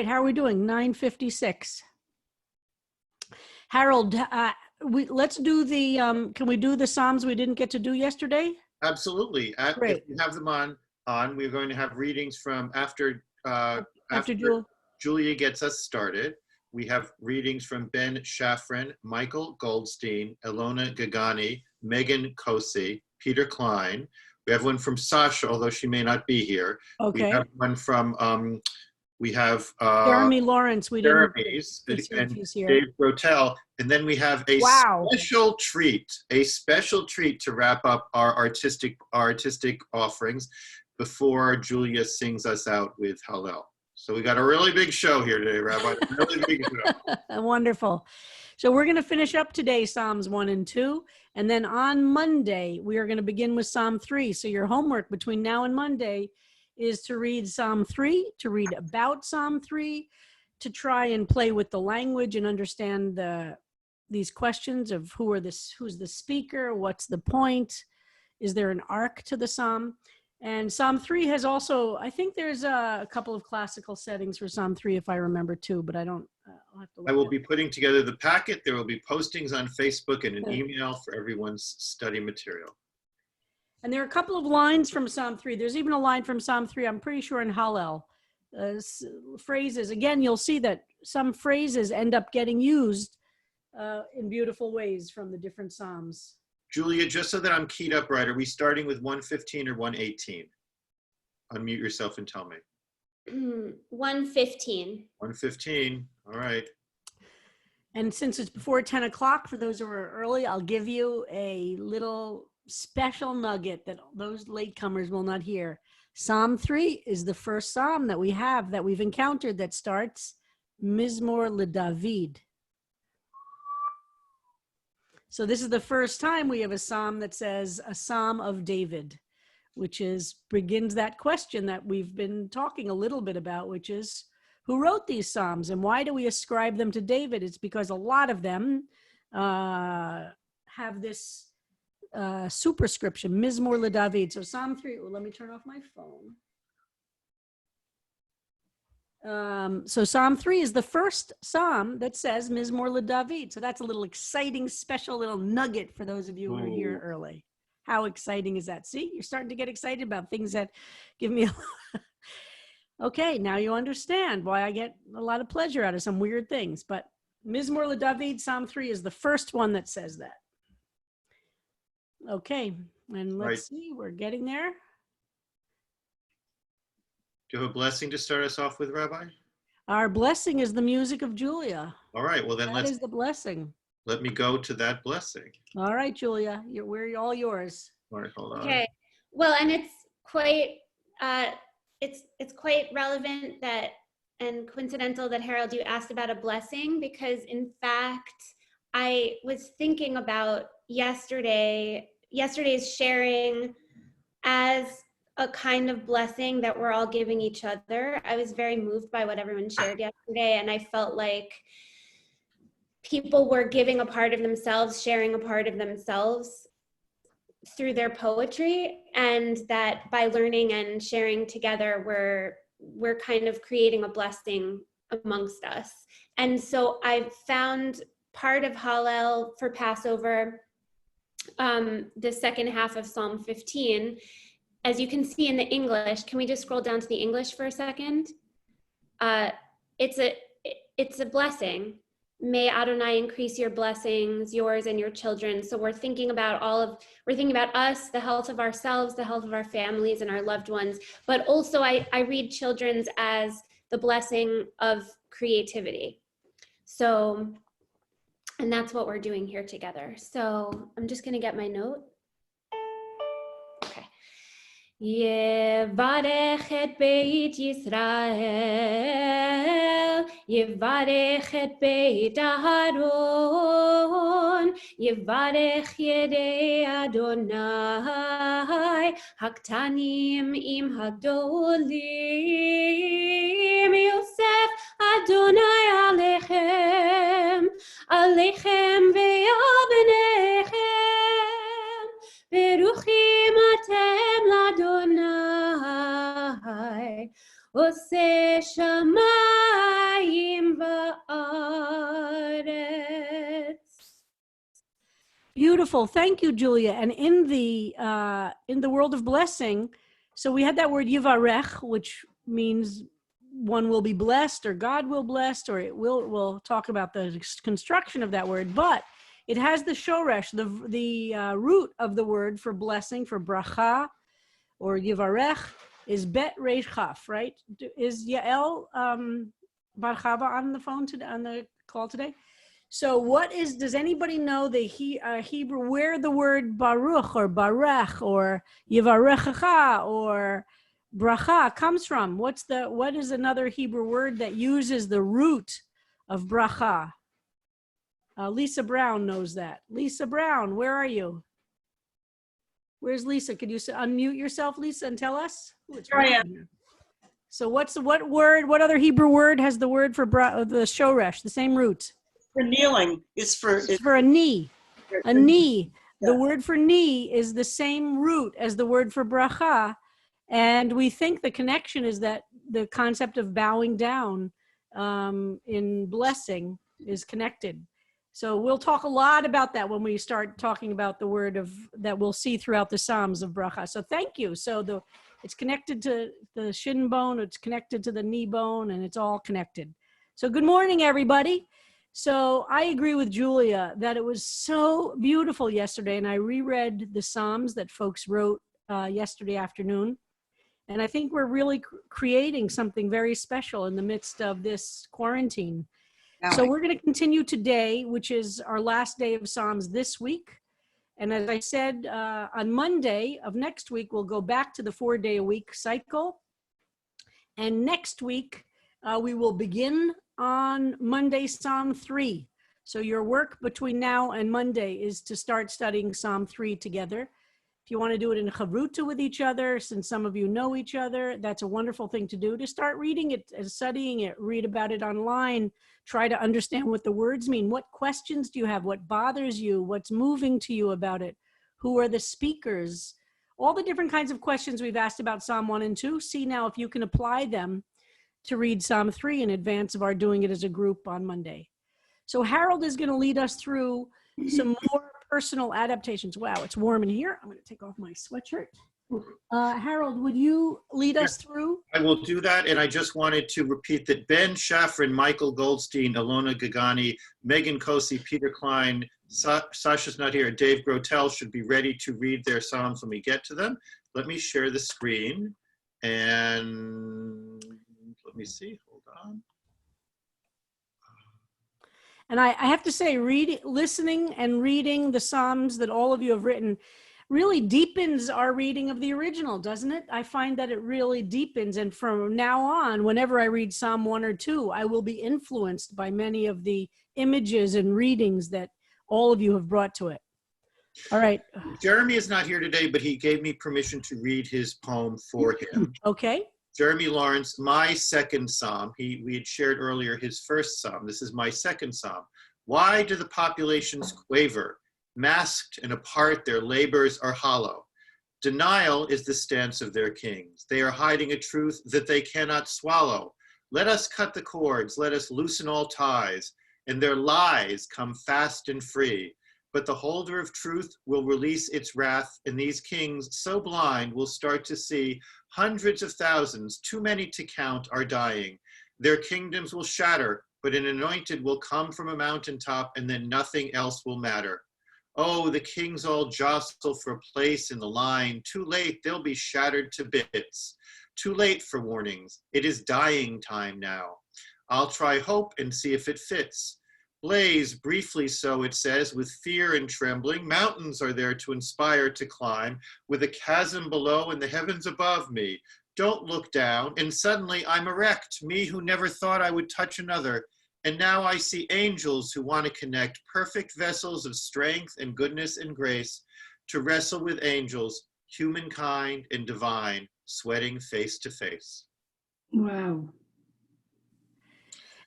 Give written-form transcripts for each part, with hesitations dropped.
right, how are we doing? 9:56. Harold, let's do the, can we do the Psalms we didn't get to do yesterday? Absolutely. Great. If you have them on, we're going to have readings from after Julia. Julia gets us started. We have readings from Ben Shafran, Michael Goldstein, Ilona Gagani, Megan Kosi, Peter Klein. We have one from Sasha, although she may not be here. Okay. We have one from Jeremy Lawrence. We didn't. Jeremy's and Dave Rotel, and then we have a special treat to wrap up our artistic offerings before Julia sings us out with Hallel. So we got a really big show here today, Rabbi. Really big show. Wonderful. So we're going to finish up today Psalms 1 and 2, and then on Monday we are going to begin with Psalm 3. So your homework between now and Monday is to read Psalm 3, to read about Psalm 3, to try and play with the language and understand these questions of who's the speaker, what's the point, is there an arc to the psalm? And Psalm 3 has also, I think there's a couple of classical settings for Psalm 3 if I remember too, but I don't, I'll have to look. I will be putting together the packet. There will be postings on Facebook and an email for everyone's study material. And there are a couple of lines from Psalm 3. There's even a line from Psalm 3, I'm pretty sure in Hallel. Phrases, again, you'll see that some phrases end up getting used in beautiful ways from the different Psalms. Julia, just so that I'm keyed up right, are we starting with 115 or 118? Unmute yourself and tell me. 115. 115, all right. And since it's before 10 o'clock, for those who are early, I'll give you a little special nugget that those latecomers will not hear. Psalm 3 is the first psalm that we've encountered that starts Mizmor LeDavid. So this is the first time we have a psalm that says a psalm of David, which begins that question that we've been talking a little bit about, which is who wrote these psalms and why do we ascribe them to David? It's because a lot of them have this superscription, Mizmor LeDavid. So Psalm 3, let me turn off my phone. So Psalm 3 is the first psalm that says Mizmor LeDavid. So that's a little exciting, special little nugget for those of you who are here early. How exciting is that? See, you're starting to get excited about things that give me Okay, now you understand why I get a lot of pleasure out of some weird things. But Mizmor LeDavid, Psalm 3 is the first one that says that. Okay, and let's see, we're getting there. Do you have a blessing to start us off with, Rabbi? Our blessing is the music of Julia. All right, well then that is the blessing. Let me go to that blessing. All right, Julia, we're all yours. All right, hold on. Okay, well, and it's quite it's quite relevant that and coincidental that Harold, you asked about a blessing, because in fact I was thinking about yesterday's sharing as a kind of blessing that we're all giving each other. I was very moved by what everyone shared yesterday, and I felt like people were giving a part of themselves, sharing a part of themselves through their poetry, and that by learning and sharing together, we're kind of creating a blessing amongst us. And so I found part of Hallel for Passover, the second half of Psalm 15. As you can see in the English, can we just scroll down to the English for a second? It's a blessing. May Adonai increase your blessings, yours and your children. So we're thinking about us, the health of ourselves, the health of our families and our loved ones. But also I read children's as the blessing of creativity. So, and that's what we're doing here together. So I'm just gonna get my note. Yevarech et Beit Yisrael, Yevarech et Beit Aharon, Yevarech Yedei Adonai, Haktanim im Hadolim, Yosef Adonai Alechem, Alechem ve'al bnechem, Beruchim atem l'Adonai, Oseh shamayim Beautiful. Thank you, Julia. And in the world of blessing, so we had that word yivarech, which means one will be blessed or God will bless, or we'll talk about the construction of that word, but it has the shoresh, the root of the word for blessing, for bracha or yivarech, is bet reish chaf, right? Is Yael Bar Chava on the phone today, on the call today? So does anybody know the Hebrew, where the word baruch or barach or yivarechacha or bracha comes from? What is another Hebrew word that uses the root of bracha? Lisa Brown knows that. Lisa Brown, where are you? Where's Lisa? Could you unmute yourself, Lisa, and tell us? Here I am. So what other Hebrew word has the word for the shoresh, the same root? For kneeling is for a knee. A knee. Yeah. The word for knee is the same root as the word for bracha. And we think the connection is that the concept of bowing down in blessing is connected. So we'll talk a lot about that when we start talking about the word that we'll see throughout the Psalms of bracha. So thank you. So it's connected to the shin bone, it's connected to the knee bone, and it's all connected. So good morning, everybody. So I agree with Julia that it was so beautiful yesterday, and I reread the Psalms that folks wrote yesterday afternoon. And I think we're really creating something very special in the midst of this quarantine. So we're going to continue today, which is our last day of Psalms this week. And as I said, on Monday of next week, we'll go back to the 4-day-a-week cycle. And next week, we will begin on Monday, Psalm 3. So your work between now and Monday is to start studying Psalm 3 together. If you want to do it in chavruta with each other, since some of you know each other, that's a wonderful thing to do, to start reading it and studying it, read about it online, try to understand what the words mean. What questions do you have? What bothers you? What's moving to you about it? Who are the speakers? All the different kinds of questions we've asked about Psalm 1 and 2. See now if you can apply them to read Psalm 3 in advance of our doing it as a group on Monday. So Harold is going to lead us through some more personal adaptations. Wow, it's warm in here. I'm going to take off my sweatshirt. Harold, would you lead us through? I will do that, and I just wanted to repeat that Ben Shafrin, Michael Goldstein, Alona Gagani, Megan Kosi, Peter Klein, Sasha's not here, Dave Grotel should be ready to read their Psalms when we get to them. Let me share the screen, and let me see, hold on. And I have to say, listening and reading the Psalms that all of you have written really deepens our reading of the original, doesn't it? I find that it really deepens. And from now on, whenever I read Psalm 1 or 2, I will be influenced by many of the images and readings that all of you have brought to it. All right. Jeremy is not here today, but he gave me permission to read his poem for him. Okay. Jeremy Lawrence, my second Psalm. We had shared earlier his first Psalm. This is my second Psalm. Why do the populations quaver? Masked and apart, their labors are hollow. Denial is the stance of their kings. They are hiding a truth that they cannot swallow. Let us cut the cords, let us loosen all ties, and their lies come fast and free. But the holder of truth will release its wrath, and these kings, so blind, will start to see hundreds of thousands, too many to count, are dying. Their kingdoms will shatter, but an anointed will come from a mountaintop, and then nothing else will matter. Oh, the kings all jostle for a place in the line. Too late, they'll be shattered to bits. Too late for warnings. It is dying time now. I'll try hope and see if it fits. Blaze, briefly so it says, with fear and trembling. Mountains are there to inspire to climb, with a chasm below and the heavens above me. Don't look down, and suddenly I'm erect, me who never thought I would touch another. And now I see angels who want to connect, perfect vessels of strength and goodness and grace, to wrestle with angels, humankind and divine, sweating face to face. Wow.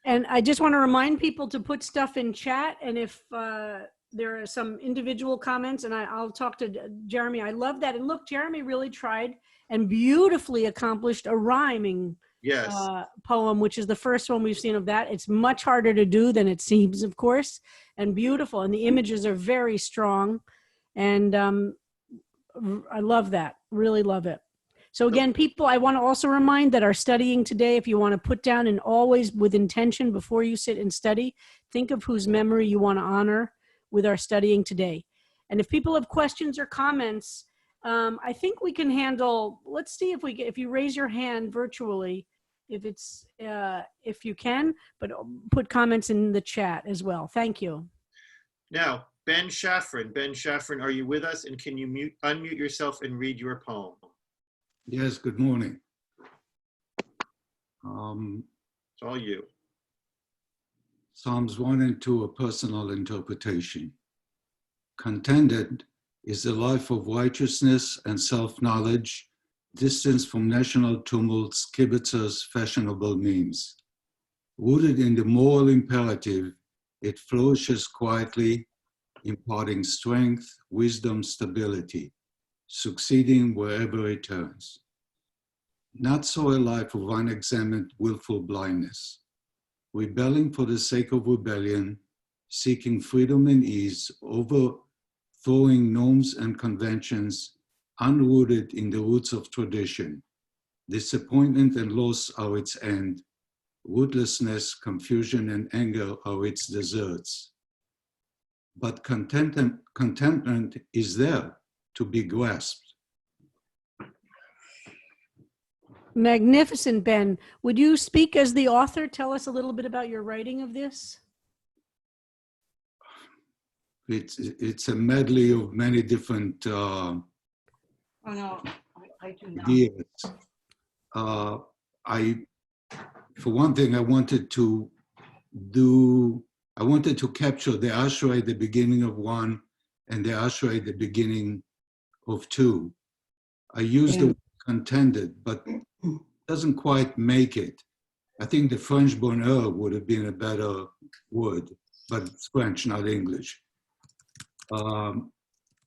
And I just want to remind people to put stuff in chat. And if there are some individual comments, and I'll talk to Jeremy. I love that. And look, Jeremy really tried and beautifully accomplished a rhyming Yes. Poem, which is the first one we've seen of that. It's much harder to do than it seems, of course, and beautiful. And the images are very strong. And I love that. Really love it. So again, people, I want to also remind that our studying today, if you want to put down, and always with intention before you sit and study, think of whose memory you want to honor with our studying today. And if people have questions or comments, I think we can handle, let's see if you raise your hand virtually, if you can, but put comments in the chat as well. Thank you. Now, Ben Shaffrin. Ben Shaffrin, are you with us? And can you unmute yourself and read your poem? Yes, good morning. It's all you. Psalms 1 and 2, a personal interpretation. Contented is the life of righteousness and self-knowledge, distance from national tumults, kibitzers, fashionable memes. Rooted in the moral imperative, it flourishes quietly, imparting strength, wisdom, stability, succeeding wherever it turns. Not so a life of unexamined willful blindness, rebelling for the sake of rebellion, seeking freedom and ease, overthrowing norms and conventions, unrooted in the roots of tradition. Disappointment and loss are its end. Rootlessness, confusion, and anger are its deserts. But contentment is there to be grasped. Magnificent, Ben. Would you speak as the author? Tell us a little bit about your writing of this. It's a medley of many different Oh no, I do not. ideas. For one thing, I wanted to capture the Ashrei at the beginning of 1 and the Ashrei at the beginning of 2. I used the word contended, but doesn't quite make it. I think the French bonheur would have been a better word, but it's French, not English.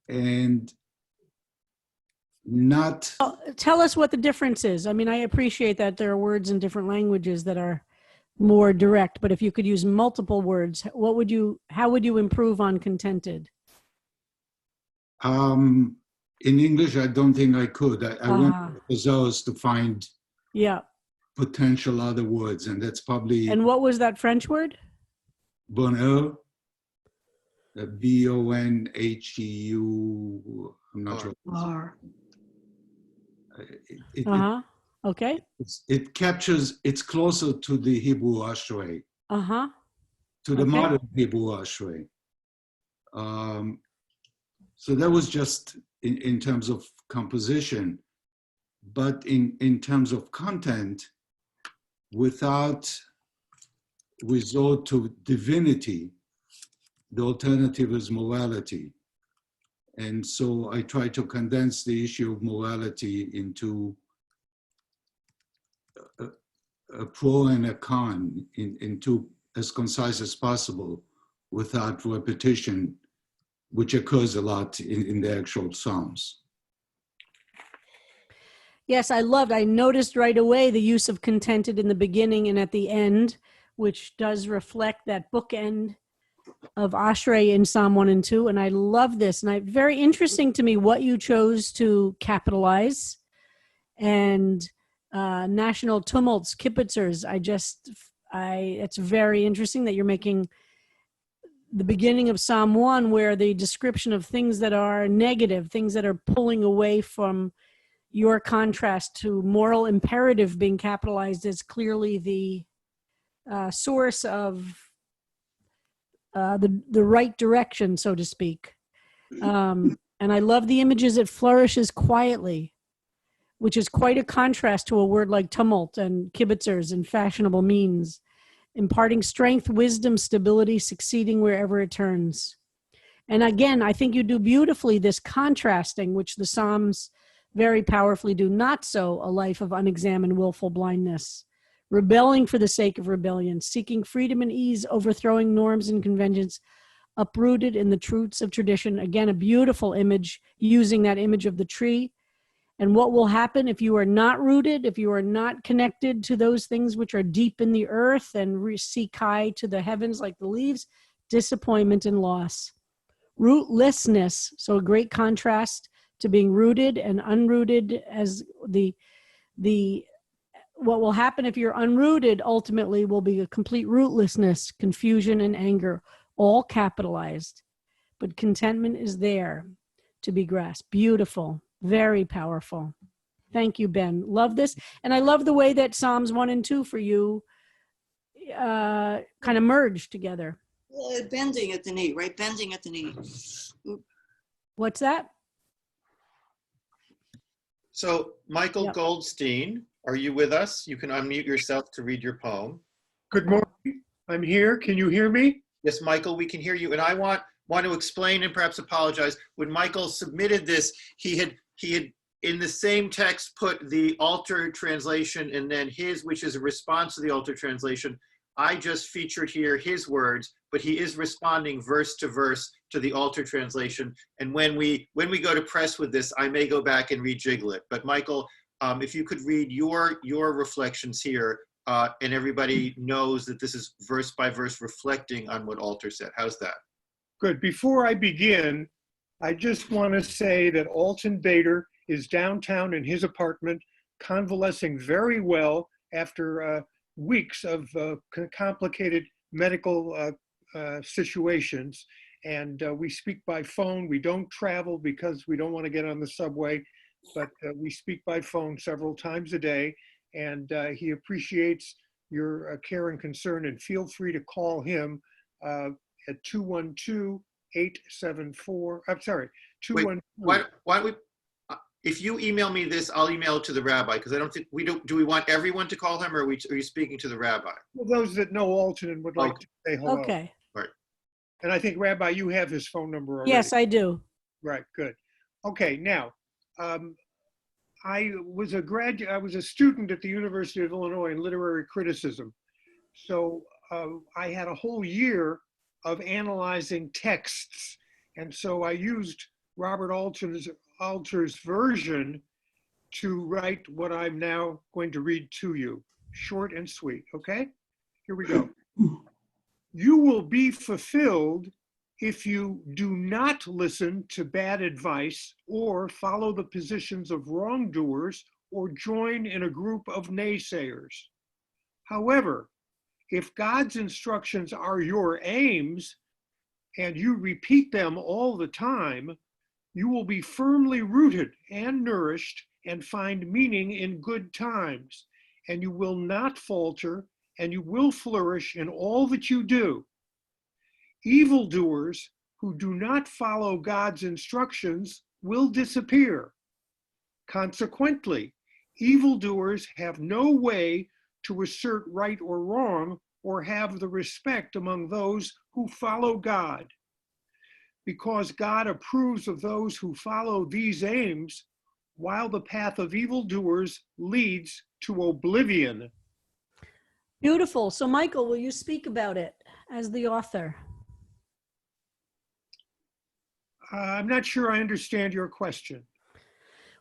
And not... Tell us what the difference is. I mean, I appreciate that there are words in different languages that are more direct, but if you could use multiple words, how would you improve on contented? In English, I don't think I could. I went to thesaurus to find potential other words, and that's probably... And what was that French word? Bonheur, B-O-N-H-E-U, I'm not sure. Okay. It captures, it's closer to the Hebrew Ashrei, to the modern Hebrew Ashrei. So that was just in terms of composition, but in terms of content, without resort to divinity, the alternative is morality. And so I try to condense the issue of morality into a pro and a con, into as concise as possible without repetition, which occurs a lot in the actual Psalms. Yes, I noticed right away the use of contented in the beginning and at the end, which does reflect that bookend of Ashrei in Psalm 1 and 2. And I love this. And very interesting to me what you chose to capitalize. And national tumults, kibitzers. It's very interesting that you're making the beginning of Psalm 1 where the description of things that are negative, things that are pulling away from your contrast to moral imperative being capitalized as clearly the source of the right direction, so to speak. And I love the images. It flourishes quietly, which is quite a contrast to a word like tumult and kibitzers and fashionable means, imparting strength, wisdom, stability, succeeding wherever it turns. And again, I think you do beautifully this contrasting, which the Psalms very powerfully do. Not so a life of unexamined willful blindness, rebelling for the sake of rebellion, seeking freedom and ease, overthrowing norms and conventions, uprooted in the truths of tradition. Again, a beautiful image, using that image of the tree And what will happen if you are not rooted, if you are not connected to those things which are deep in the earth and seek high to the heavens like the leaves? Disappointment and loss. Rootlessness, so a great contrast to being rooted and unrooted. As the what will happen if you're unrooted ultimately will be a complete rootlessness, confusion and anger, all capitalized. But contentment is there to be grasped. Beautiful, very powerful. Thank you, Ben. Love this. And I love the way that Psalms 1 and 2 for you kind of merge together. Bending at the knee, right? Bending at the knee. What's that? So, Michael Yep. Goldstein, are you with us? You can unmute yourself to read your poem. Good morning. I'm here. Can you hear me? Yes, Michael, we can hear you. And I want to explain and perhaps apologize. When Michael submitted this, he had in the same text put the altar translation and then his, which is a response to the altar translation. I just featured here his words, but he is responding verse to verse to the altar translation. And when we go to press with this, I may go back and rejiggle it. But Michael, if you could read your reflections here, and everybody knows that this is verse by verse reflecting on what altar said. How's that? Good. Before I begin, I just want to say that Alton Bader is downtown in his apartment, convalescing very well after weeks of complicated medical situations. And we speak by phone. We don't travel because we don't want to get on the subway, but we speak by phone several times a day. And he appreciates your care and concern, and feel free to call him at 212-874, I'm sorry, 212. Why don't we, if you email me this, I'll email it to the rabbi, because I don't think do we want everyone to call him, or are you speaking to the rabbi? Well, those that know Alton and would like to say hello. Okay. Right. And I think, Rabbi, you have his phone number already. Yes, I do. Right, good. Okay, now, I was a student at the University of Illinois in literary criticism. So I had a whole year of analyzing texts. And so I used Robert Alter's version to write what I'm now going to read to you. Short and sweet, okay? Here we go. You will be fulfilled if you do not listen to bad advice or follow the positions of wrongdoers or join in a group of naysayers. However, if God's instructions are your aims and you repeat them all the time, you will be firmly rooted and nourished and find meaning in good times, and you will not falter, and you will flourish in all that you do. Evildoers who do not follow God's instructions will disappear. Consequently, evildoers have no way to assert right or wrong or have the respect among those who follow God. Because God approves of those who follow these aims, while the path of evildoers leads to oblivion. Beautiful. So, Michael, will you speak about it as the author? I'm not sure I understand your question.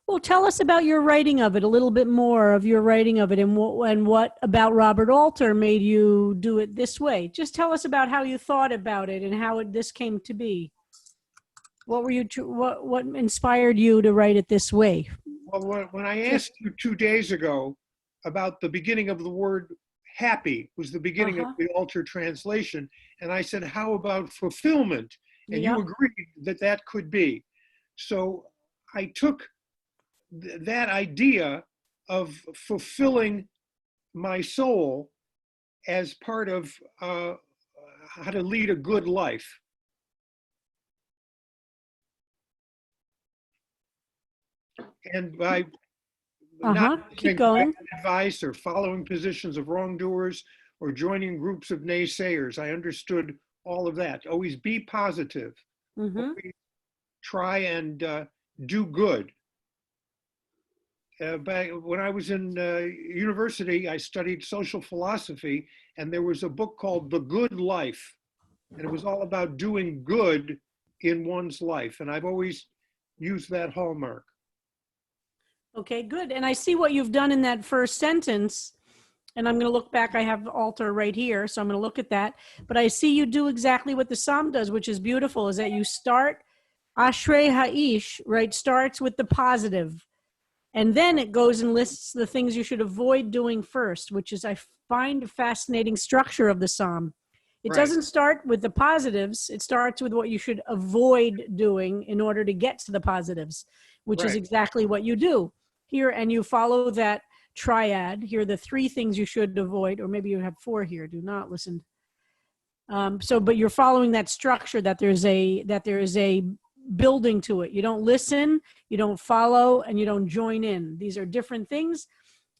Well, tell us about your writing of it, a little bit more of your writing of it, and what about Robert Alter made you do it this way. Just tell us about how you thought about it and how this came to be. What inspired you to write it this way? Well, when I asked you 2 days ago about the beginning of the word happy was the beginning of the Alter translation, and I said, how about fulfillment? And you agreed that that could be. So I took that idea of fulfilling my soul as part of how to lead a good life. And by not keep going. Advice or following positions of wrongdoers or joining groups of naysayers, I understood all of that. Always be positive. Always try and do good. When I was in university, I studied social philosophy, and there was a book called The Good Life, and it was all about doing good in one's life. And I've always used that hallmark. Okay, good. And I see what you've done in that first sentence. And I'm going to look back. I have altar right here, so I'm going to look at that. But I see you do exactly what the psalm does, which is beautiful, is that you start Ashrei Ha'ish, right, starts with the positive. And then it goes and lists the things you should avoid doing first, which is, I find, a fascinating structure of the psalm. It Right. doesn't start with the positives. It starts with what you should avoid doing in order to get to the positives, which is Right. exactly what you do here. And you follow that triad. Here are the three things you should avoid, or maybe you have four here. Do not listen. But you're following that structure, that there is a building to it. You don't listen, you don't follow, and you don't join in. These are different things.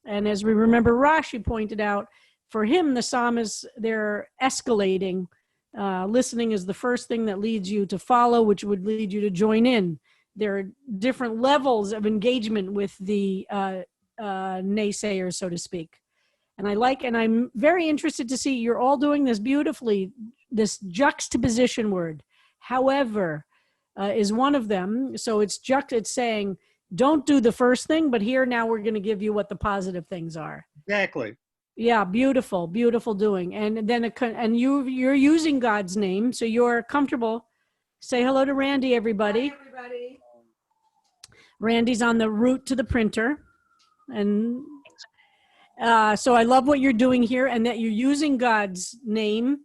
And as we remember, Rashi pointed out, for him, the psalm is, they're escalating. Listening is the first thing that leads you to follow, which would lead you to join in. There are different levels of engagement with the naysayers, so to speak. And I'm very interested to see, you're all doing this beautifully. This juxtaposition word, however, is one of them. So it's saying, don't do the first thing, but here now we're going to give you what the positive things are. Exactly. Yeah, beautiful, beautiful doing. And then you're using God's name, so you're comfortable. Say hello to Randy, everybody. Hi, everybody. Randy's on the route to the printer. And so I love what you're doing here, and that you're using God's name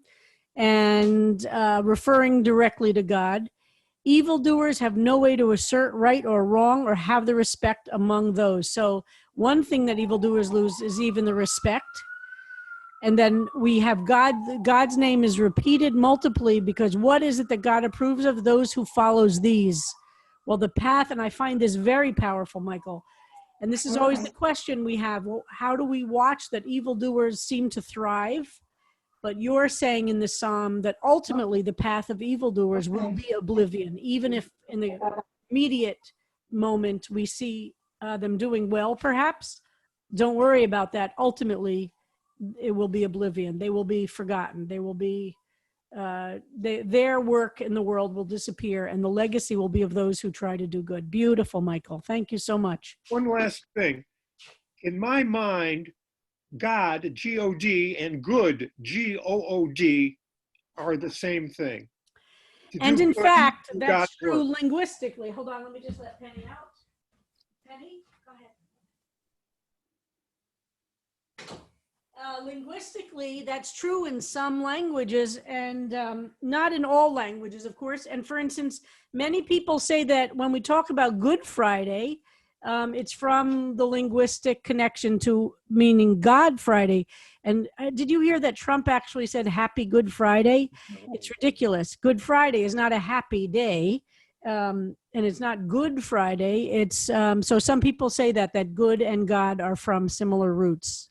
and referring directly to God. Evildoers have no way to assert right or wrong or have the respect among those. So one thing that evildoers lose is even the respect. And then we have God's name is repeated multiply, because what is it that God approves of? Those who follows these. Well, the path, and I find this very powerful, Michael. And this is always the question we have. Well, how do we watch that evildoers seem to thrive? But you're saying in the psalm that ultimately the path of evildoers will be oblivion, even if in the immediate moment we see them doing well, perhaps. Don't worry about that. Ultimately, it will be oblivion. They will be forgotten. They will be, their work in the world will disappear, and the legacy will be of those who try to do good. Beautiful, Michael. Thank you so much. One last thing. In my mind, God, G-O-D, and good, G-O-O-D, are the same thing. And in fact, that's true linguistically. Hold on, let me just let Penny out. Penny, go ahead. Linguistically, that's true in some languages, and not in all languages, of course. And for instance, many people say that when we talk about Good Friday, it's from the linguistic connection to meaning God Friday. And did you hear that Trump actually said Happy Good Friday? It's ridiculous. Good Friday is not a happy day. And it's not Good Friday. It's so some people say that good and God are from similar roots.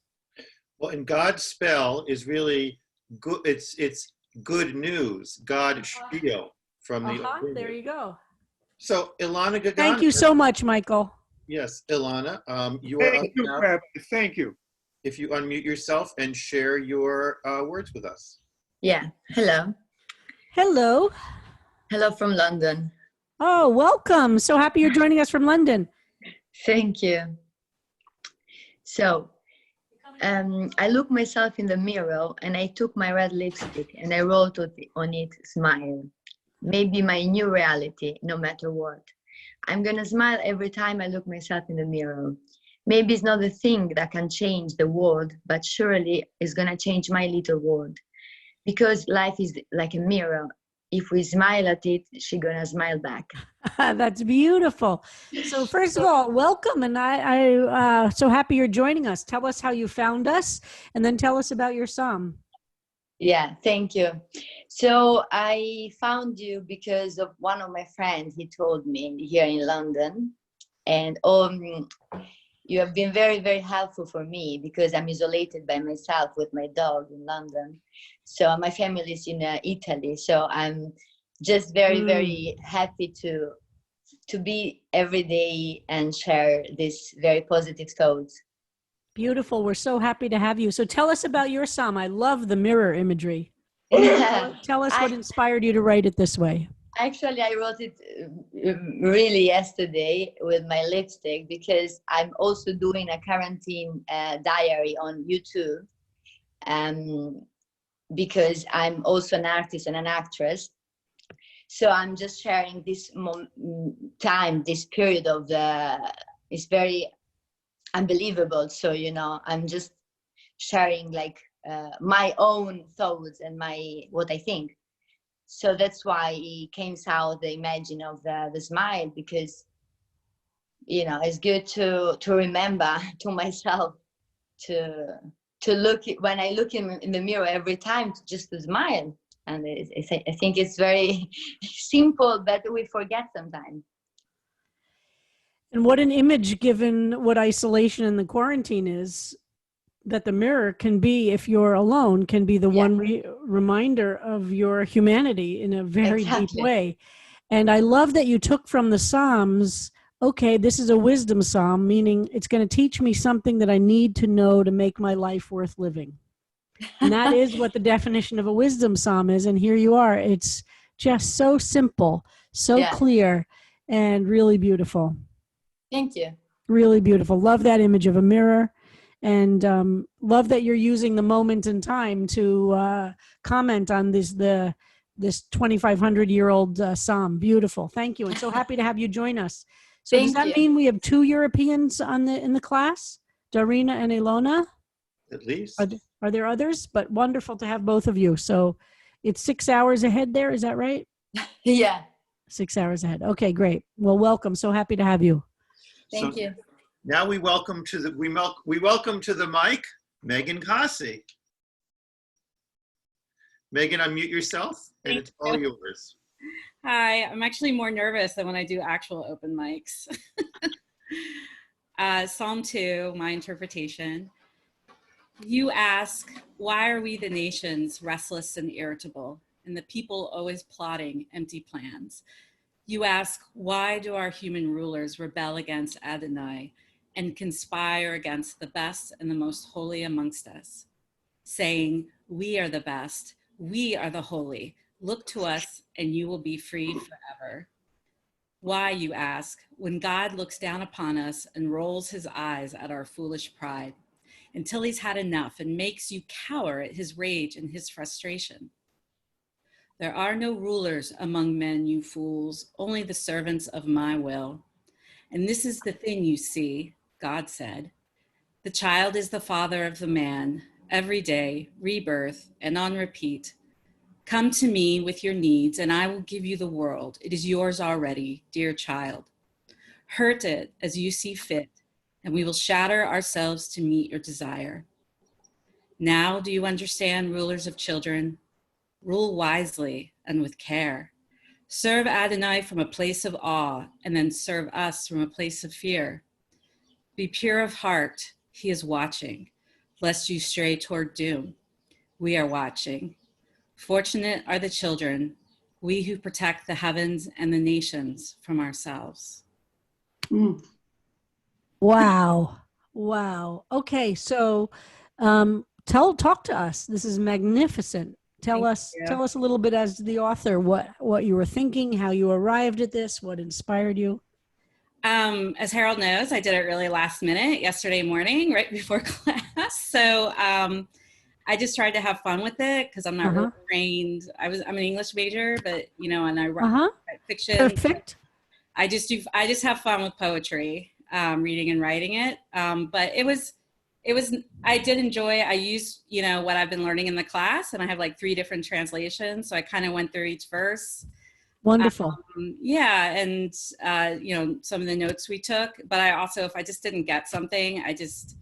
Well, and God's spell is really good. It's good news. God spiel from the. There you go. So Ilana Gagana. Thank you so much, Michael. Yes, Ilana, you are up Thank you, now. Rabbi. Thank you. If you unmute yourself and share your words with us. Yeah, hello. Hello. Hello from London. Oh, welcome. So happy you're joining us from London. Thank you. So, I looked myself in the mirror and I took my red lipstick and I wrote on it, smile. Maybe my new reality, no matter what. I'm gonna smile every time I look myself in the mirror. Maybe it's not the thing that can change the world, but surely it's gonna change my little world. Because life is like a mirror. If we smile at it, she's gonna smile back. That's beautiful. So first of all, welcome. And I so happy you're joining us. Tell us how you found us, and then tell us about your psalm. Yeah, thank you. So I found you because of one of my friends. He told me here in London, and you have been very, very helpful for me because I'm isolated by myself with my dog in London. So my family is in Italy. So I'm just very, very happy to be every day and share these very positive thoughts. Beautiful. We're so happy to have you. So tell us about your psalm. I love the mirror imagery. Tell us what inspired you to write it this way. Actually, I wrote it really yesterday with my lipstick because I'm also doing a quarantine diary on YouTube. Because I'm also an artist and an actress. So I'm just sharing this time, this period of it's very unbelievable. So, you know, I'm just sharing like my own thoughts and what I think. So that's why it came out the imagine of the smile, because, you know, it's good to remember to myself to look when I look in the mirror every time, just to smile. And I think it's very simple, but we forget sometimes. And what an image, given what isolation and the quarantine is, that the mirror can be, if you're alone, can be the one reminder of your humanity in a very deep way. And I love that you took from the Psalms, okay, this is a wisdom psalm, meaning it's going to teach me something that I need to know to make my life worth living. And that is what the definition of a wisdom psalm is. And here you are. It's just so simple, so clear, and really beautiful. Thank you. Really beautiful. Love that image of a mirror. And love that you're using the moment in time to comment on this 2,500-year-old psalm. Beautiful. Thank you. And so happy to have you join us. So does that mean we have 2 Europeans in the class? Darina and Ilona? At least. Are there others? But wonderful to have both of you. So it's 6 hours ahead there. Is that right? Yeah. 6 hours ahead. Okay, great. Well, welcome. So happy to have you. Thank you. Now we welcome to the mic Megan Kasi. Megan, unmute yourself, and it's all yours. Hi, I'm actually more nervous than when I do actual open mics. Psalm 2, my interpretation. You ask, why are we the nations restless and irritable, and the people always plotting empty plans? You ask, why do our human rulers rebel against Adonai and conspire against the best and the most holy amongst us, saying, we are the best, we are the holy. Look to us and you will be freed forever. Why, you ask, when God looks down upon us and rolls his eyes at our foolish pride, until he's had enough and makes you cower at his rage and his frustration. There are no rulers among men, you fools, only the servants of my will. And this is the thing you see, God said. The child is the father of the man, every day, rebirth, and on repeat. Come to me with your needs, and I will give you the world. It is yours already, dear child. Hurt it as you see fit, and we will shatter ourselves to meet your desire. Now do you understand, rulers of children? Rule wisely and with care. Serve Adonai from a place of awe, and then serve us from a place of fear. Be pure of heart, he is watching, lest you stray toward doom. We are watching. Fortunate are the children, we who protect the heavens and the nations from ourselves. Wow. Wow. Okay, so talk to us. This is magnificent. Tell us a little bit, as the author, what you were thinking, how you arrived at this, what inspired you. As Harold knows, I did it really last minute yesterday morning, right before class. So I just tried to have fun with it because I'm not really trained. I'm an English major, but and I write fiction. Perfect. I just have fun with poetry, reading and writing it. But I did enjoy, I used, what I've been learning in the class, and I have like 3 different translations. So I kind of went through each verse. Wonderful. And some of the notes we took, but I also, if I just didn't get something, I just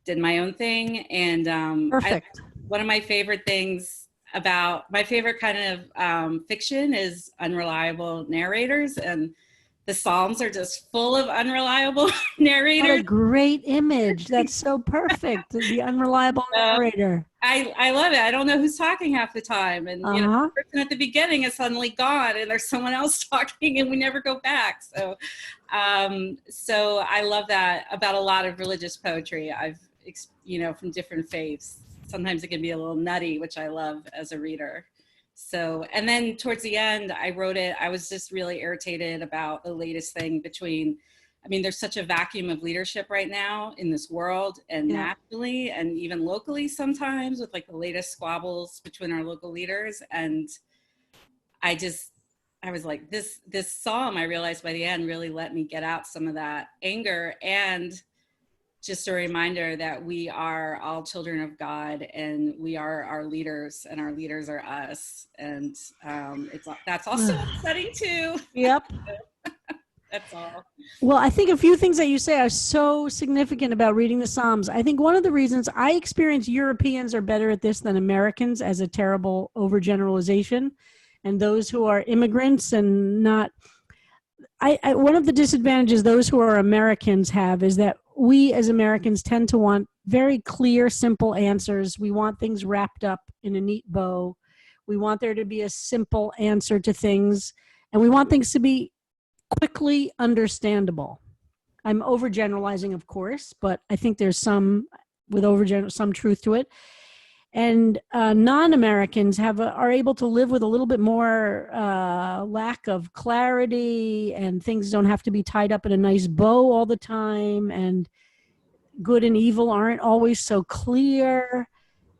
did my own thing. And perfect. One of my favorite things about my favorite kind of fiction is unreliable narrators, and the Psalms are just full of unreliable narrators. What a great image. That's so perfect. The unreliable narrator. I love it. I don't know who's talking half the time. And the person at the beginning is suddenly gone and there's someone else talking and we never go back. So I love that about a lot of religious poetry. From different faiths. Sometimes it can be a little nutty, which I love as a reader. So, and then towards the end, I wrote it, I was just really irritated about the latest thing between, I mean, there's such a vacuum of leadership right now in this world and nationally and even locally sometimes with like the latest squabbles between our local leaders. And I was like, this psalm, I realized by the end, really let me get out some of that anger, and just a reminder that we are all children of God and we are our leaders and our leaders are us. And that's also upsetting too. Yep. That's all. Well, I think a few things that you say are so significant about reading the Psalms. I think one of the reasons I experience Europeans are better at this than Americans as a terrible overgeneralization. And those who are immigrants and not, one of the disadvantages those who are Americans have is that we as Americans tend to want very clear, simple answers. We want things wrapped up in a neat bow. We want there to be a simple answer to things. And we want things to be quickly understandable. I'm overgeneralizing, of course, but I think there's some truth to it. And non-Americans are able to live with a little bit more lack of clarity, and things don't have to be tied up in a nice bow all the time, and good and evil aren't always so clear.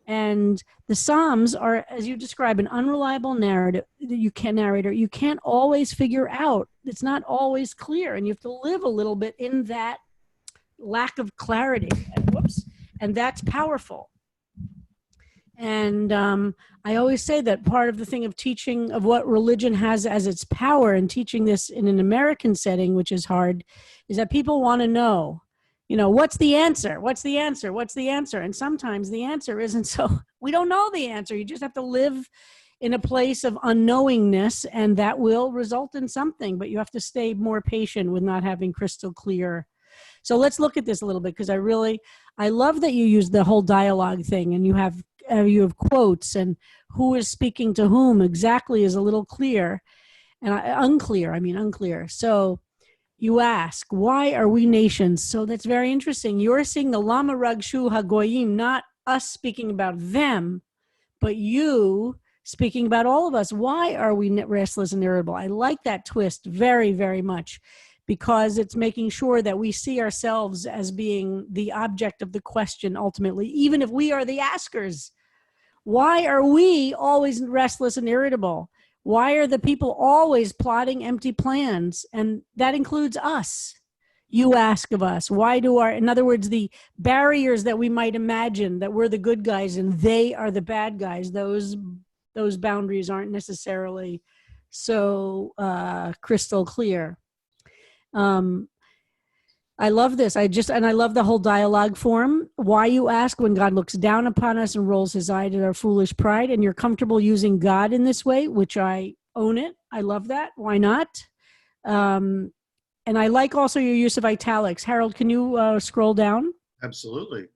And the Psalms are, as you describe, an unreliable narrator. You can't always figure out. It's not always clear, and you have to live a little bit in that lack of clarity. And that's powerful. And I always say that part of the thing of teaching of what religion has as its power and teaching this in an American setting, which is hard, is that people want to know, what's the answer? What's the answer? What's the answer? And sometimes the answer isn't so, we don't know the answer. You just have to live in a place of unknowingness, and that will result in something, but you have to stay more patient with not having crystal clear. So let's look at this a little bit, because I love that you use the whole dialogue thing, and you have quotes, and who is speaking to whom exactly is a little clear and unclear. So you ask, why are we nations? So that's very interesting. You're seeing the Lama Ragshu Hagoyim, not us speaking about them, but you speaking about all of us. Why are we restless and irritable? I like that twist very, very much, because it's making sure that we see ourselves as being the object of the question ultimately, even if we are the askers. Why are we always restless and irritable? Why are the people always plotting empty plans? And that includes us. You ask of us, in other words, the barriers that we might imagine that we're the good guys and they are the bad guys, those boundaries aren't necessarily so crystal clear. I love this. I love the whole dialogue form. Why, you ask, when God looks down upon us and rolls his eye at our foolish pride, and you're comfortable using God in this way, which I own it. I love that. Why not? And I like also your use of italics. Harold, can you scroll down? Absolutely.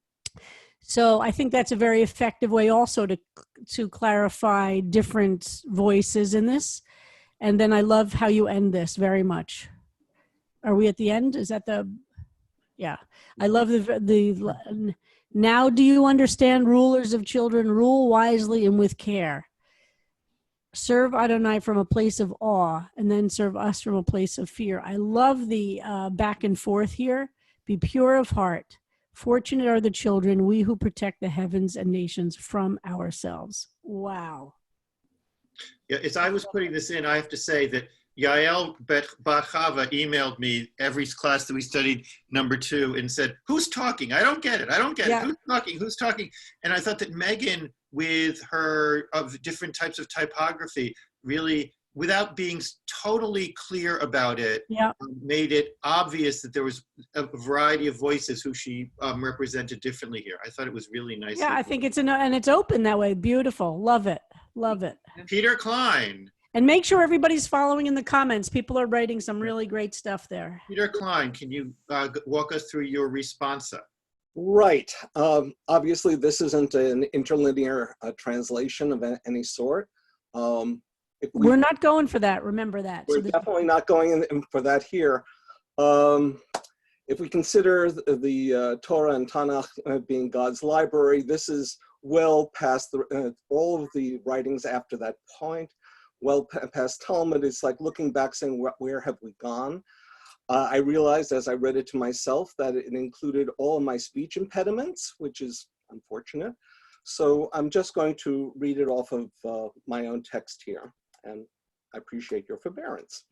So I think that's a very effective way also to clarify different voices in this. And then I love how you end this very much. Are we at the end? Is that yeah. I love the now do you understand, rulers of children, rule wisely and with care. Serve Adonai from a place of awe, and then serve us from a place of fear. I love the back and forth here. Be pure of heart. Fortunate are the children, we who protect the heavens and nations from ourselves. Wow. Yeah, as I was putting this in, I have to say that Yael Bar-Chava emailed me every class that we studied, number 2, and said, who's talking? I don't get it. Who's talking? And I thought that Megan, with her of different types of typography, really, without being totally clear about it, made it obvious that there was a variety of voices who she represented differently here. I thought it was really nice. Yeah, I think and it's open that way. Beautiful. Love it. Love it. Peter Klein. And make sure everybody's following in the comments. People are writing some really great stuff there. Peter Klein, can you walk us through your responsa? Right. Obviously, this isn't an interlinear translation of any sort. We're not going for that. Remember that. We're definitely not going in for that here. If we consider the Torah and Tanakh being God's library, this is well past all of the writings after that point, well past Talmud. It's like looking back saying, where have we gone? I realized as I read it to myself that it included all of my speech impediments, which is unfortunate. So I'm just going to read it off of my own text here, and I appreciate your forbearance.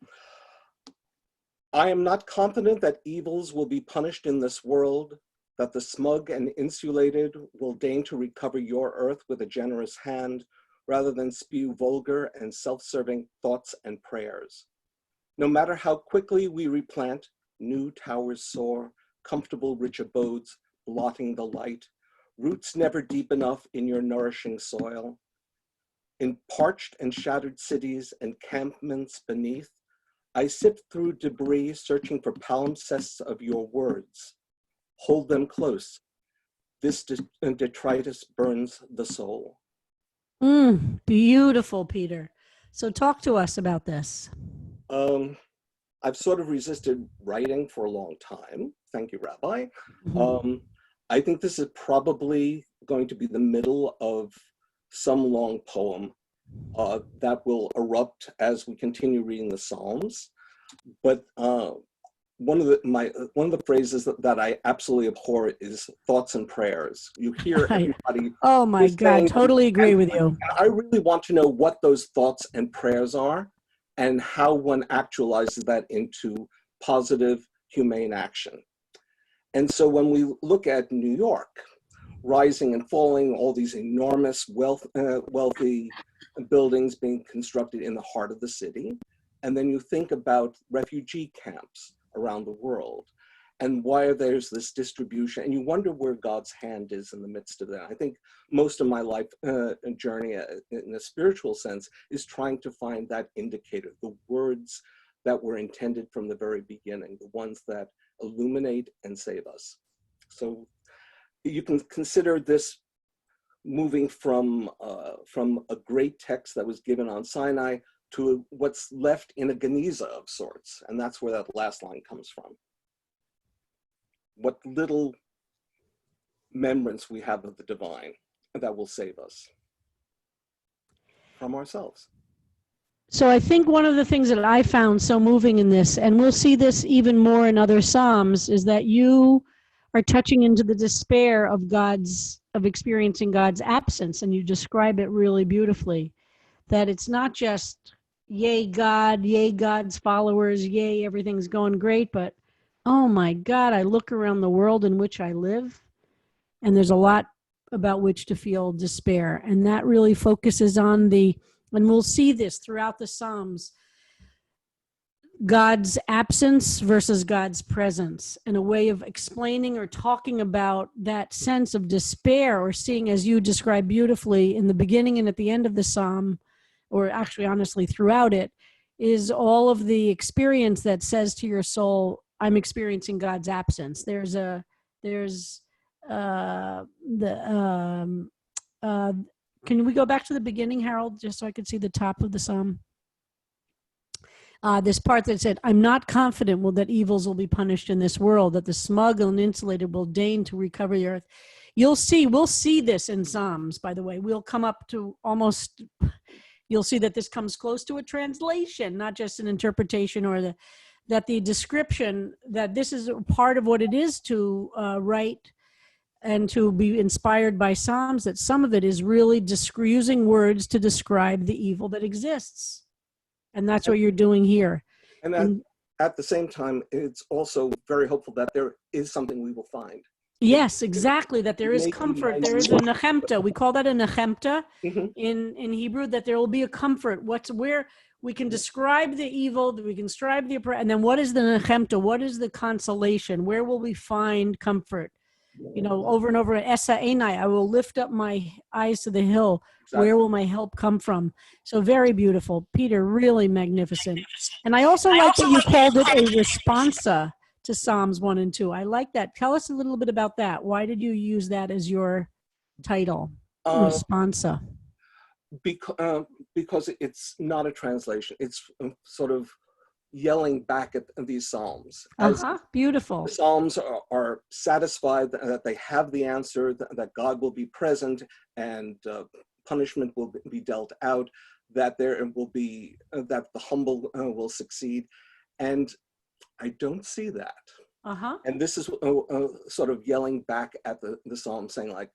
I am not confident that evils will be punished in this world, that the smug and insulated will deign to recover your earth with a generous hand, rather than spew vulgar and self-serving thoughts and prayers. No matter how quickly we replant, new towers soar, comfortable rich abodes, blotting the light, roots never deep enough in your nourishing soil. In parched and shattered cities, encampments beneath, I sift through debris searching for palimpsests of your words. Hold them close. This detritus burns the soul. Beautiful, Peter. So talk to us about this. I've sort of resisted writing for a long time. Thank you, Rabbi. I think this is probably going to be the middle of some long poem that will erupt as we continue reading the Psalms. But one of the phrases that I absolutely abhor is thoughts and prayers. You hear everybody. Oh my God, totally agree with you. I really want to know what those thoughts and prayers are and how one actualizes that into positive, humane action. And so when we look at New York, rising and falling, all these enormous wealthy buildings being constructed in the heart of the city, and then you think about refugee camps around the world and why there's this distribution, and you wonder where God's hand is in the midst of that. I think most of my life journey in a spiritual sense is trying to find that indicator, the words that were intended from the very beginning, the ones that illuminate and save us. So you can consider this moving from a great text that was given on Sinai to what's left in a Geniza of sorts, and that's where that last line comes from. What little remembrance we have of the divine that will save us from ourselves. So I think one of the things that I found so moving in this, and we'll see this even more in other Psalms, is that you are touching into the despair of experiencing God's absence, and you describe it really beautifully. That it's not just, yay God, yay God's followers, yay everything's going great, but oh my God, I look around the world in which I live, and there's a lot about which to feel despair. And that really focuses on and we'll see this throughout the Psalms, God's absence versus God's presence, and a way of explaining or talking about that sense of despair, or seeing, as you describe beautifully in the beginning and at the end of the Psalm, or actually honestly throughout it, is all of the experience that says to your soul, I'm experiencing God's absence. Can we go back to the beginning, Harold, just so I could see the top of the Psalm? This part that said, I'm not confident that evils will be punished in this world, that the smug and insulated will deign to recover the earth. We'll see this in Psalms, by the way. We'll come up to you'll see that this comes close to a translation, not just an interpretation, or that the description, that this is part of what it is to write and to be inspired by Psalms, that some of it is really using words to describe the evil that exists. And that's what you're doing here. And at the same time, it's also very hopeful that there is something we will find. Yes, exactly, that there is comfort. There is a nechemta. We call that a nechemta in Hebrew, that there will be a comfort. Where we can describe the evil, that we can describe the oppression, and then what is the nechemta? What is the consolation? Where will we find comfort? Over and over, Esa Einai, I will lift up my eyes to the hill. Exactly. Where will my help come from? So very beautiful. Peter, really magnificent. And I also like that you called it a responsa to Psalms 1 and 2. I like that. Tell us a little bit about that. Why did you use that as your title, responsa? Because it's not a translation. It's sort of yelling back at these psalms. As Beautiful. the psalms are satisfied that they have the answer, that God will be present and punishment will be dealt out, that there will be, that the humble will succeed. And I don't see that. And this is sort of yelling back at the psalm, saying like,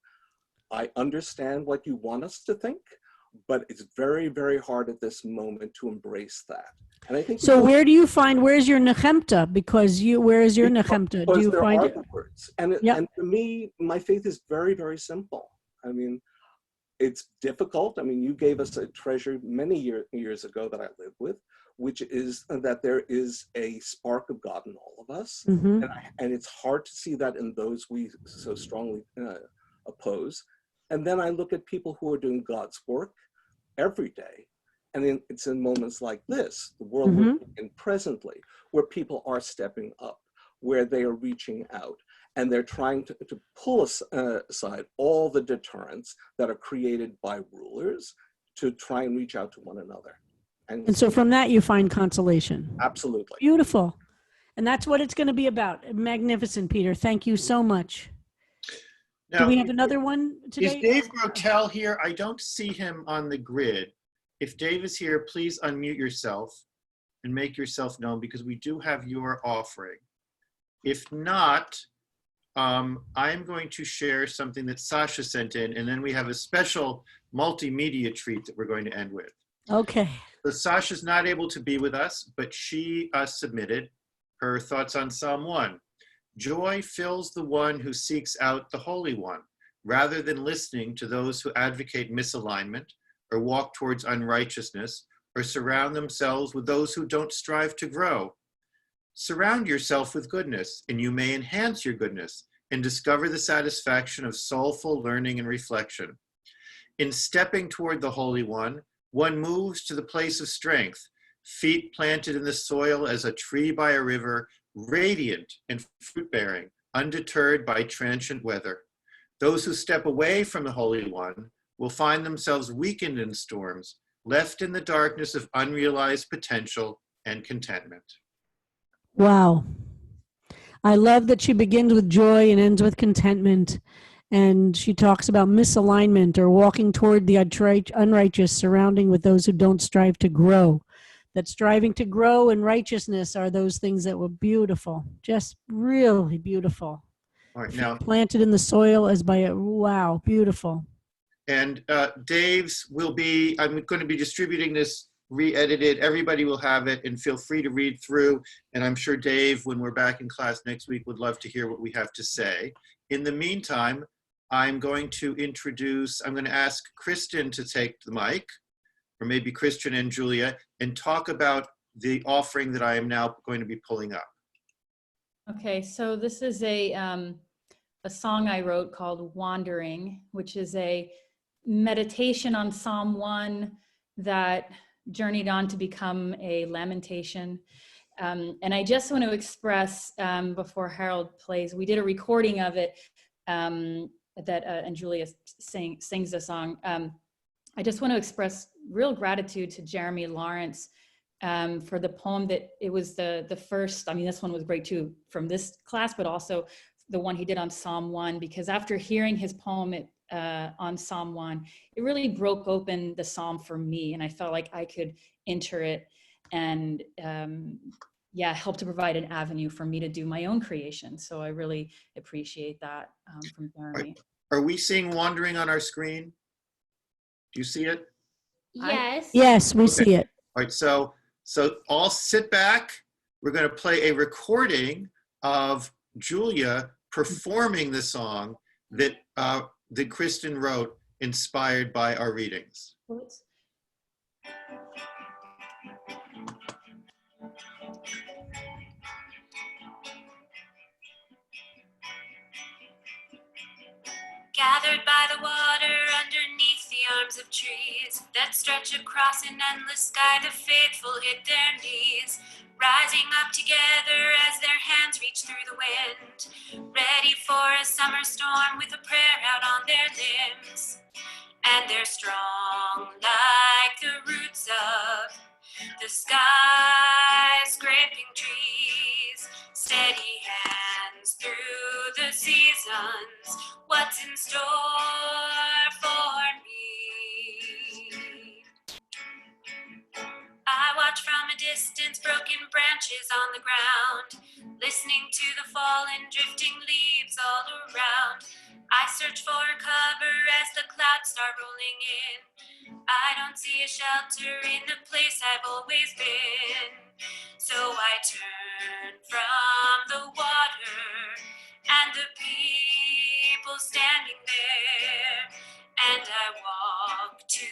I understand what you want us to think, but it's very, very hard at this moment to embrace that. And I think so. Where do you find? Where's your nechemta? Because where is your nechemta? Do you find it? Words. And for me, my faith is very, very simple. I mean, it's difficult. I mean, you gave us a treasure many years ago that I lived with, which is that there is a spark of God in all of us. And it's hard to see that in those we so strongly oppose. And then I look at people who are doing God's work every day. And it's in moments like this, the world we're in presently, where people are stepping up, where they are reaching out, and they're trying to pull aside all the deterrents that are created by rulers to try and reach out to one another. And so from that, you find consolation. Absolutely. Beautiful. And that's what it's going to be about. Magnificent, Peter. Thank you so much. Now, do we have another one today? Is Dave Grotel here? I don't see him on the grid. If Dave is here, please unmute yourself and make yourself known, because we do have your offering. If not, I'm going to share something that Sasha sent in, and then we have a special multimedia treat that we're going to end with. Okay. So Sasha's not able to be with us, but she submitted her thoughts on Psalm 1. Joy fills the one who seeks out the Holy One, rather than listening to those who advocate misalignment or walk towards unrighteousness or surround themselves with those who don't strive to grow. Surround yourself with goodness, and you may enhance your goodness and discover the satisfaction of soulful learning and reflection. In stepping toward the Holy One moves to the place of strength, feet planted in the soil as a tree by a river, radiant and fruit-bearing, undeterred by transient weather. Those who step away from the Holy One will find themselves weakened in storms, left in the darkness of unrealized potential and contentment. Wow. I love that she begins with joy and ends with contentment. And she talks about misalignment or walking toward the unrighteous, surrounding with those who don't strive to grow. That striving to grow in righteousness are those things that were beautiful, just really beautiful. All right, now planted in the soil as by a, wow, beautiful. And Dave's will be, I'm going to be distributing this re-edited. Everybody will have it, and feel free to read through. And I'm sure Dave, when we're back in class next week, would love to hear what we have to say. In the meantime, I'm going to ask Kristen to take the mic, or maybe Christian and Julia, and talk about the offering that I am now going to be pulling up. Okay, so this is a song I wrote called Wandering, which is a meditation on Psalm 1 that journeyed on to become a lamentation. And I just want to express, before Harold plays, we did a recording of it that and Julia sings the song. I just want to express real gratitude to Jeremy Lawrence for the poem that it was the first, I mean, this one was great too from this class, but also the one he did on Psalm 1, because after hearing his poem on Psalm 1, it really broke open the Psalm for me. And I felt like I could enter it and help to provide an avenue for me to do my own creation. So I really appreciate that from Jeremy. Are we seeing Wandering on our screen? Do you see it? Yes. Yes, we see it. All right, so all sit back. We're going to play a recording of Julia performing the song that Kristen wrote, inspired by our readings. Gathered by the water underneath the arms of trees that stretch across an endless sky, the faithful hit their knees, rising up together as their hands reach through the wind, ready for a summer storm with a prayer out on their limbs. And they're strong like the roots of the skies scraping trees, steady hands through the seasons. What's in store for me? I watch from a distance, broken branches on the ground, listening to the fallen, drifting leaves all around. I search for cover as the clouds start rolling in. I don't see a shelter in the place I've always been. So I turn from the water and the people standing there, and I walk to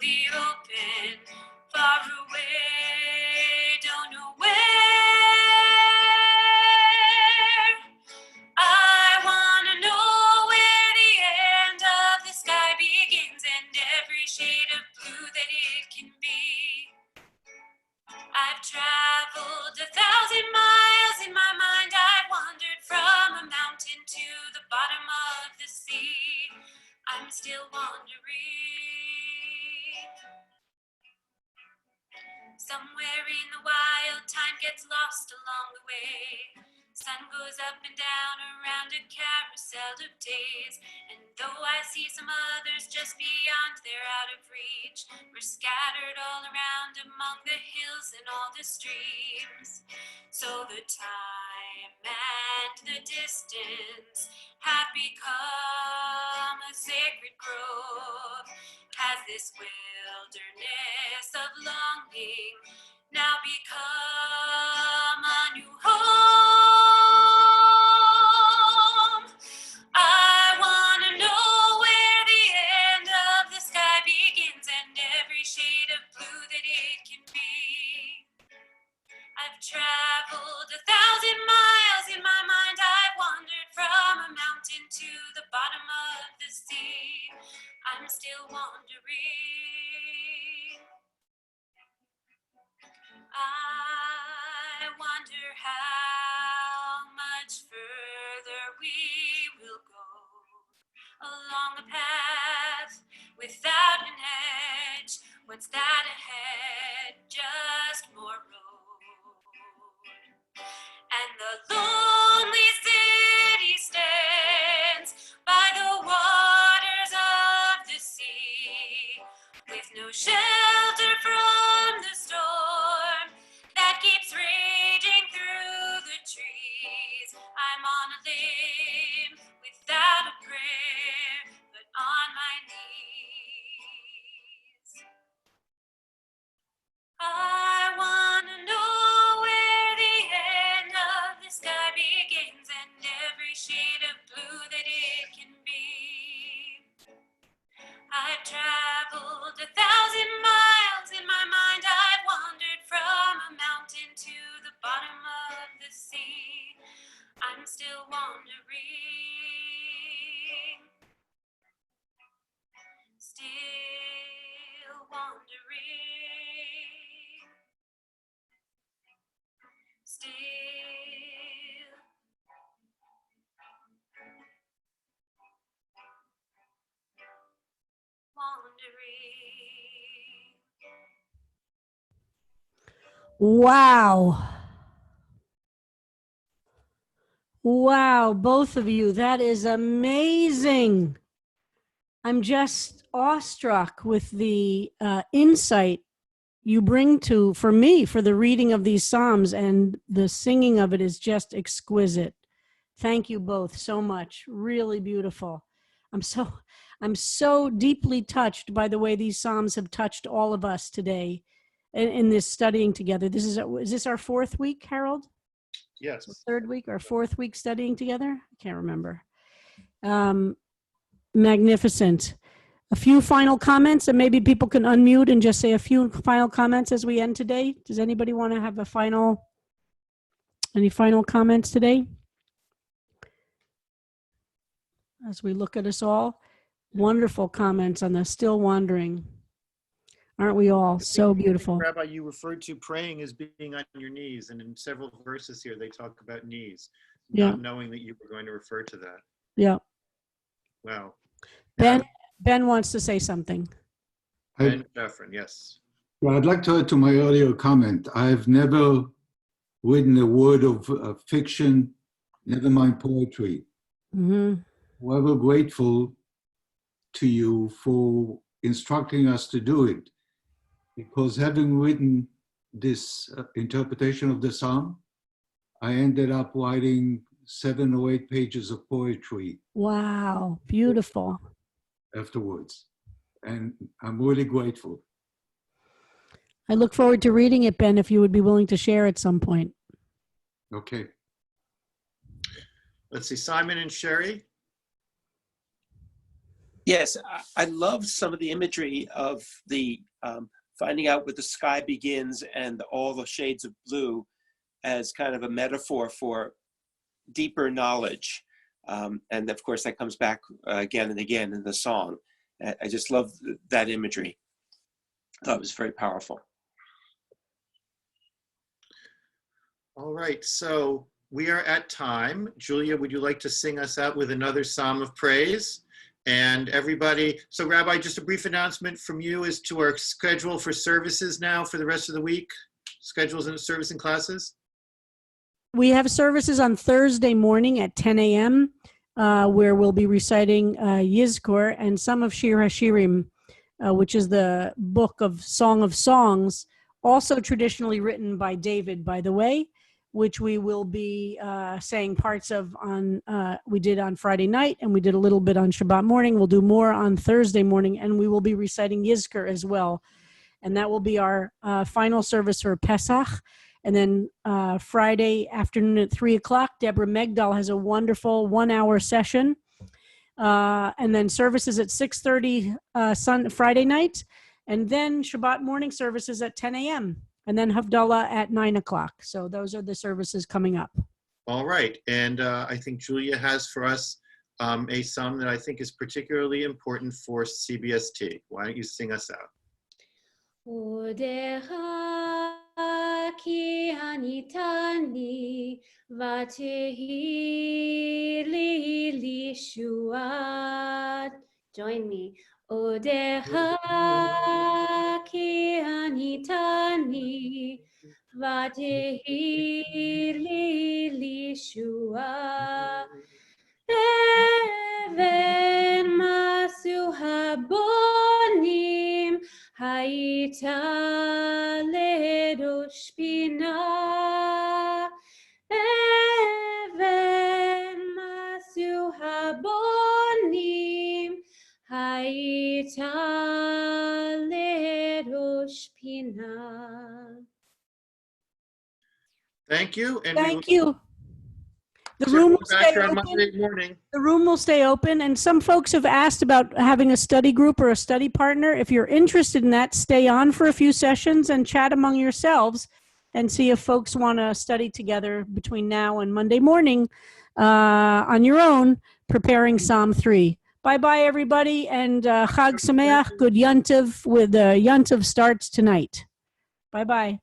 the open, far away, don't know where. I wanna know where the end of the sky begins and every shade of blue that it can be. I've traveled 1,000 miles in my mind. I've wandered from a mountain to the bottom of the sea. I'm still wandering. Somewhere in the wild, time gets lost along the way. Sun goes up and down around a carousel of days. And though I see some others just beyond, they're out of reach. We're scattered all around among the hills and all the streams. So the time and the distance have become a sacred grove. Has this wilderness of longing now become a new home? I wanna know where the end of the sky begins and every shade of blue that it can be. I've traveled 1,000 miles in my mind. I've wandered from a mountain to the bottom of the sea. I'm still wandering. I wonder how much further we will go along a path without an edge. What's that ahead? Just more road. And the lonely city stands by the waters of the sea, with no shelter from the storm that keeps raging through the trees. I'm on a limb without a prayer, but on my knees. I wanna know where the end of the sky begins and every shade of blue that it can be. I've traveled 1,000 miles in my mind. I've wandered from a mountain to the bottom of the sea. I'm still wandering. Still wandering. Still wandering. Wow. Wow, both of you. That is amazing. I'm just awestruck with the insight you bring to, for me, for the reading of these Psalms, and the singing of it is just exquisite. Thank you both so much. Really beautiful. I'm so deeply touched by the way these Psalms have touched all of us today in this studying together. Is this our fourth week, Harold? Yes. Third week or fourth week studying together? I can't remember. Magnificent. A few final comments, and maybe people can unmute and just say a few final comments as we end today. Does anybody want to have any final comments today? As we look at us all, wonderful comments on the still wandering. Aren't we all so beautiful? Rabbi, you referred to praying as being on your knees, and in several verses here, they talk about knees, not knowing that you were going to refer to that. Yeah. Wow. Ben wants to say something. Ben Jeffrin, yes. Well, I'd like to add to my earlier comment. I've never written a word of fiction, never mind poetry. Mm-hmm. We're ever grateful to you for instructing us to do it, because having written this interpretation of the psalm, I ended up writing 7 or 8 pages of poetry. Wow, beautiful. Afterwards. And I'm really grateful. I look forward to reading it, Ben, if you would be willing to share at some point. Okay. Let's see, Simon and Sherry. Yes, I love some of the imagery of the finding out where the sky begins and all the shades of blue as kind of a metaphor for deeper knowledge. And of course, that comes back again and again in the song. I just love that imagery. I thought it was very powerful. All right, so we are at time. Julia, would you like to sing us out with another psalm of praise? And everybody, so Rabbi, just a brief announcement from you as to our schedule for services now for the rest of the week, schedules and service and classes. We have services on Thursday morning at 10 a.m. Where we'll be reciting Yizkor and some of Shir HaShirim, which is the book of Song of Songs, also traditionally written by David, by the way, which we will be saying parts of on, we did on Friday night, and we did a little bit on Shabbat morning. We'll do more on Thursday morning, and we will be reciting Yizkor as well. And that will be our final service for Pesach. And then Friday afternoon at 3 o'clock, Deborah Megdal has a wonderful 1-hour session. And then services at 6:30 Friday night. And then Shabbat morning services at 10 a.m. And then Havdalah at 9 o'clock. So those are the services coming up. All right. And I think Julia has for us a psalm that I think is particularly important for CBST. Why don't you sing us out? Ki anitani vatehi li lishuat. Join me. Odeha ki anitani vatehi li lishuat. Even masu habonim Haita ledosh bina, even masu habonim. Haita ledosh bina. Thank you. And Thank you. The circle room will back stay here on open. Monday morning. The room will stay open, and some folks have asked about having a study group or a study partner. If you're interested in that, stay on for a few sessions and chat among yourselves and see if folks want to study together between now and Monday morning on your own, preparing Psalm 3. Bye-bye, everybody, and Chag Sameach, good Yontiv, with Yontiv starts tonight. Bye-bye.